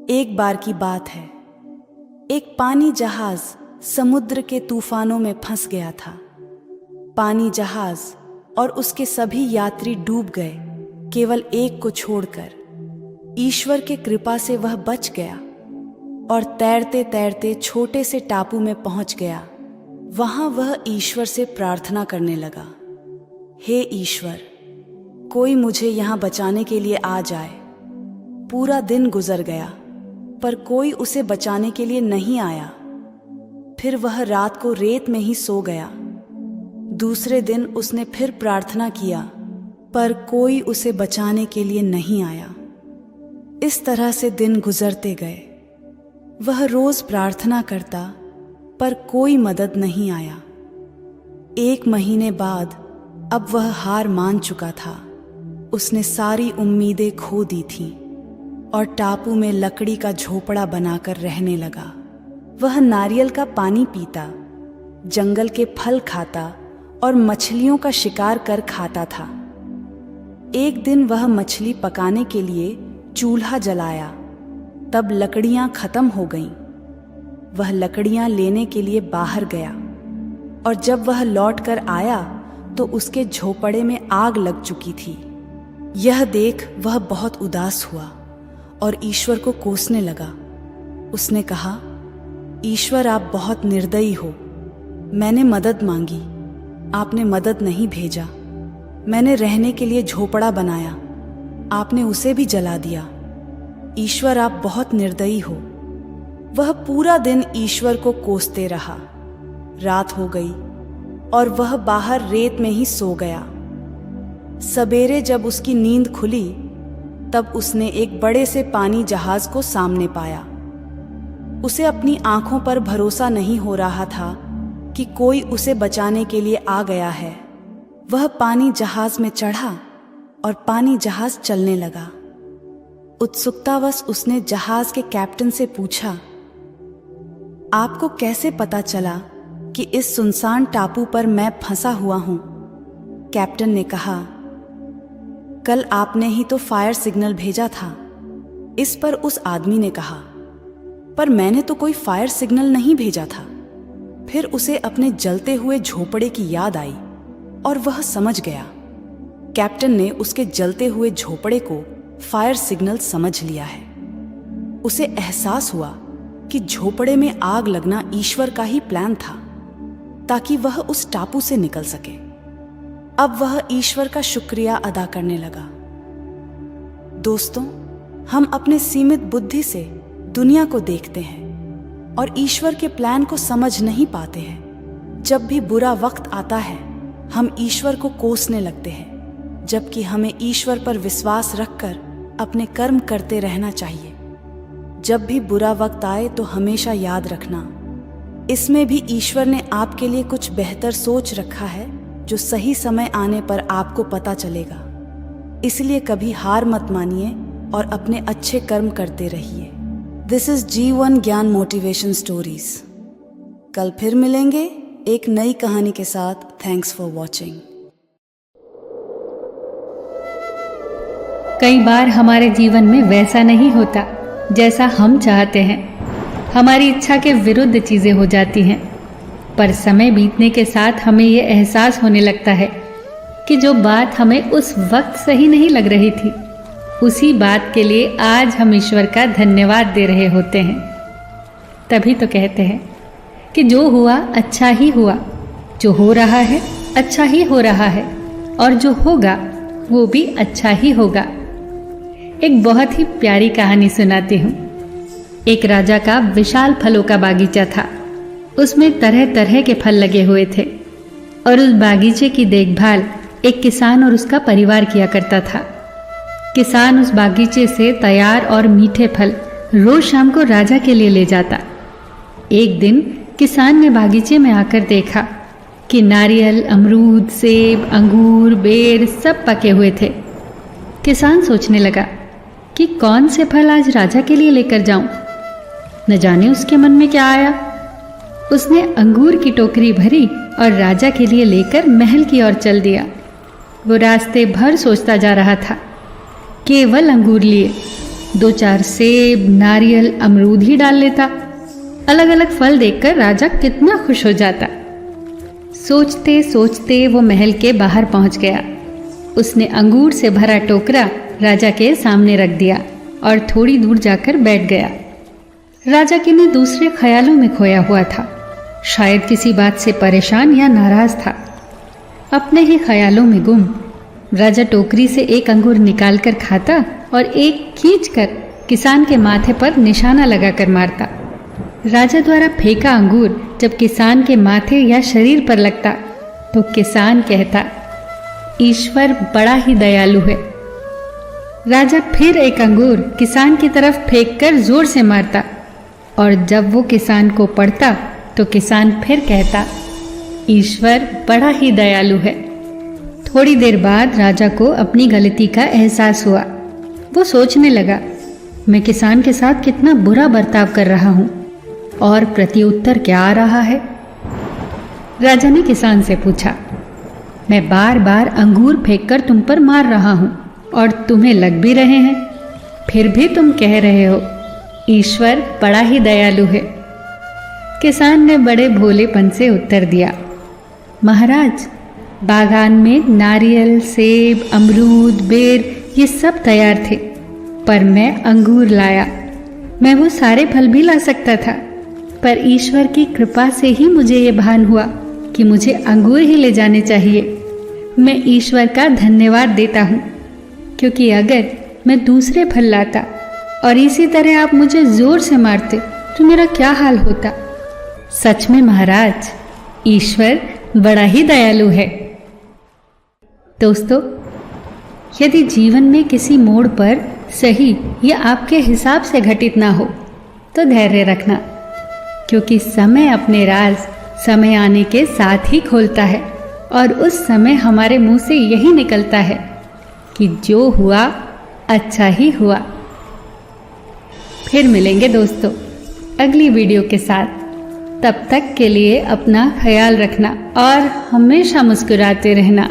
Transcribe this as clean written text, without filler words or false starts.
एक बार की बात है, एक पानी जहाज समुद्र के तूफानों में फंस गया था। पानी जहाज और उसके सभी यात्री डूब गए, केवल एक को छोड़कर। ईश्वर के कृपा से वह बच गया और तैरते तैरते छोटे से टापू में पहुंच गया। वहां वह ईश्वर से प्रार्थना करने लगा, हे ईश्वर, कोई मुझे यहाँ बचाने के लिए आ जाए। पूरा दिन गुजर गया, पर कोई उसे बचाने के लिए नहीं आया। फिर वह रात को रेत में ही सो गया। दूसरे दिन उसने फिर प्रार्थना किया, पर कोई उसे बचाने के लिए नहीं आया। इस तरह से दिन गुजरते गए। वह रोज प्रार्थना करता, पर कोई मदद नहीं आया। 1 महीने बाद अब वह हार मान चुका था। उसने सारी उम्मीदें खो दी थीं और टापू में लकड़ी का झोपड़ा बनाकर रहने लगा। वह नारियल का पानी पीता, जंगल के फल खाता और मछलियों का शिकार कर खाता था। एक दिन वह मछली पकाने के लिए चूल्हा जलाया, तब लकड़ियां खत्म हो गईं। वह लकड़ियां लेने के लिए बाहर गया और जब वह लौटकर आया तो उसके झोपड़े में आग लग चुकी थी। यह देख वह बहुत उदास हुआ और ईश्वर को कोसने लगा। उसने कहा, ईश्वर, आप बहुत निर्दयी हो। मैंने मदद मांगी, आपने मदद नहीं भेजा। मैंने रहने के लिए झोपड़ा बनाया, आपने उसे भी जला दिया। ईश्वर, आप बहुत निर्दयी हो। वह पूरा दिन ईश्वर को कोसते रहा। रात हो गई और वह बाहर रेत में ही सो गया। सवेरे जब उसकी नींद खुली, तब उसने एक बड़े से पानी जहाज को सामने पाया। उसे अपनी आंखों पर भरोसा नहीं हो रहा था कि कोई उसे बचाने के लिए आ गया है। वह पानी जहाज में चढ़ा और पानी जहाज चलने लगा। उत्सुकतावश उसने जहाज के कैप्टन से पूछा, आपको कैसे पता चला कि इस सुनसान टापू पर मैं फंसा हुआ हूं? कैप्टन ने कहा, कल आपने ही तो फायर सिग्नल भेजा था। इस पर उस आदमी ने कहा, पर मैंने तो कोई फायर सिग्नल नहीं भेजा था। फिर उसे अपने जलते हुए झोपड़े की याद आई और वह समझ गया। कैप्टन ने उसके जलते हुए झोपड़े को फायर सिग्नल समझ लिया है। उसे एहसास हुआ कि झोपड़े में आग लगना ईश्वर का ही प्लान था, ताकि वह उस टापू से निकल सके। अब वह ईश्वर का शुक्रिया अदा करने लगा। दोस्तों, हम अपने सीमित बुद्धि से दुनिया को देखते हैं और ईश्वर के प्लान को समझ नहीं पाते हैं। जब भी बुरा वक्त आता है, हम ईश्वर को कोसने लगते हैं, जबकि हमें ईश्वर पर विश्वास रखकर अपने कर्म करते रहना चाहिए। जब भी बुरा वक्त आए तो हमेशा याद रखना, इसमें भी ईश्वर ने आपके लिए कुछ बेहतर सोच रखा है, जो सही समय आने पर आपको पता चलेगा। इसलिए कभी हार मत मानिए और अपने अच्छे कर्म करते रहिए। दिस इज G1 ज्ञान मोटिवेशन स्टोरीज। कल फिर मिलेंगे एक नई कहानी के साथ। Thanks for watching. कई बार हमारे जीवन में वैसा नहीं होता जैसा हम चाहते हैं। हमारी इच्छा के विरुद्ध चीजें हो जाती हैं, पर समय बीतने के साथ हमें ये एहसास होने लगता है कि जो बात हमें उस वक्त सही नहीं लग रही थी, उसी बात के लिए आज हम ईश्वर का धन्यवाद दे रहे होते हैं। तभी तो कहते हैं कि जो हुआ अच्छा ही हुआ, जो हो रहा है अच्छा ही हो रहा है, और जो होगा वो भी अच्छा ही होगा। एक बहुत ही प्यारी कहानी सुनाती हूँ। एक राजा का विशाल फलों का बागीचा था। उसमें तरह तरह के फल लगे हुए थे और उस बागीचे की देखभाल एक किसान और उसका परिवार किया करता था। किसान उस बागीचे से तैयार और मीठे फल रोज शाम को राजा के लिए ले जाता। एक दिन किसान ने बागीचे में आकर देखा कि नारियल, अमरूद, सेब, अंगूर, बेर सब पके हुए थे। किसान सोचने लगा कि कौन से फल आज राजा के लिए लेकर जाऊं। न जाने उसके मन में क्या आया। उसने अंगूर की टोकरी भरी और राजा के लिए लेकर महल की ओर चल दिया। वो रास्ते भर सोचता जा रहा था। केवल अंगूर लिए 2-4 सेब, नारियल, अमरूद ही डाल लेता। अलग अलग फल देखकर राजा कितना खुश हो जाता। सोचते सोचते वो महल के बाहर पहुंच गया। उसने अंगूर से भरा टोकरा राजा के सामने रख दिया और थोड़ी दूर जाकर बैठ गया। राजा किन्हीं दूसरे ख्यालों में खोया हुआ था। शायद किसी बात से परेशान या नाराज था। अपने ही ख्यालों में गुम राजा टोकरी से एक अंगूर निकालकर खाता और एक खींचकर किसान के माथे पर निशाना लगाकर मारता। राजा द्वारा फेंका अंगूर जब किसान के माथे या शरीर पर लगता तो किसान कहता, ईश्वर बड़ा ही दयालु है। राजा फिर एक अंगूर किसान की तरफ फेंककर जोर से मारता और जब वो किसान को पड़ता तो किसान फिर कहता, ईश्वर बड़ा ही दयालु है। थोड़ी देर बाद राजा को अपनी गलती का एहसास हुआ। वो सोचने लगा, मैं किसान के साथ कितना बुरा बर्ताव कर रहा हूँ और प्रत्युत्तर क्या आ रहा है। राजा ने किसान से पूछा, मैं बार बार अंगूर फेंककर तुम पर मार रहा हूँ और तुम्हें लग भी रहे हैं, फिर भी तुम कह रहे हो ईश्वर बड़ा ही दयालु है। किसान ने बड़े भोलेपन से उत्तर दिया, महाराज, बागान में नारियल, सेब, अमरूद, बेर ये सब तैयार थे, पर मैं अंगूर लाया। मैं वो सारे फल भी ला सकता था, पर ईश्वर की कृपा से ही मुझे ये भान हुआ कि मुझे अंगूर ही ले जाने चाहिए। मैं ईश्वर का धन्यवाद देता हूँ, क्योंकि अगर मैं दूसरे फल लाता और इसी तरह आप मुझे जोर से मारते तो मेरा क्या हाल होता। सच में महाराज, ईश्वर बड़ा ही दयालु है। दोस्तों, यदि जीवन में किसी मोड़ पर सही या आपके हिसाब से घटित ना हो तो धैर्य रखना, क्योंकि समय अपने राज समय आने के साथ ही खोलता है और उस समय हमारे मुंह से यही निकलता है कि जो हुआ अच्छा ही हुआ। फिर मिलेंगे दोस्तों अगली वीडियो के साथ। तब तक के लिए अपना ख्याल रखना और हमेशा मुस्कुराते रहना।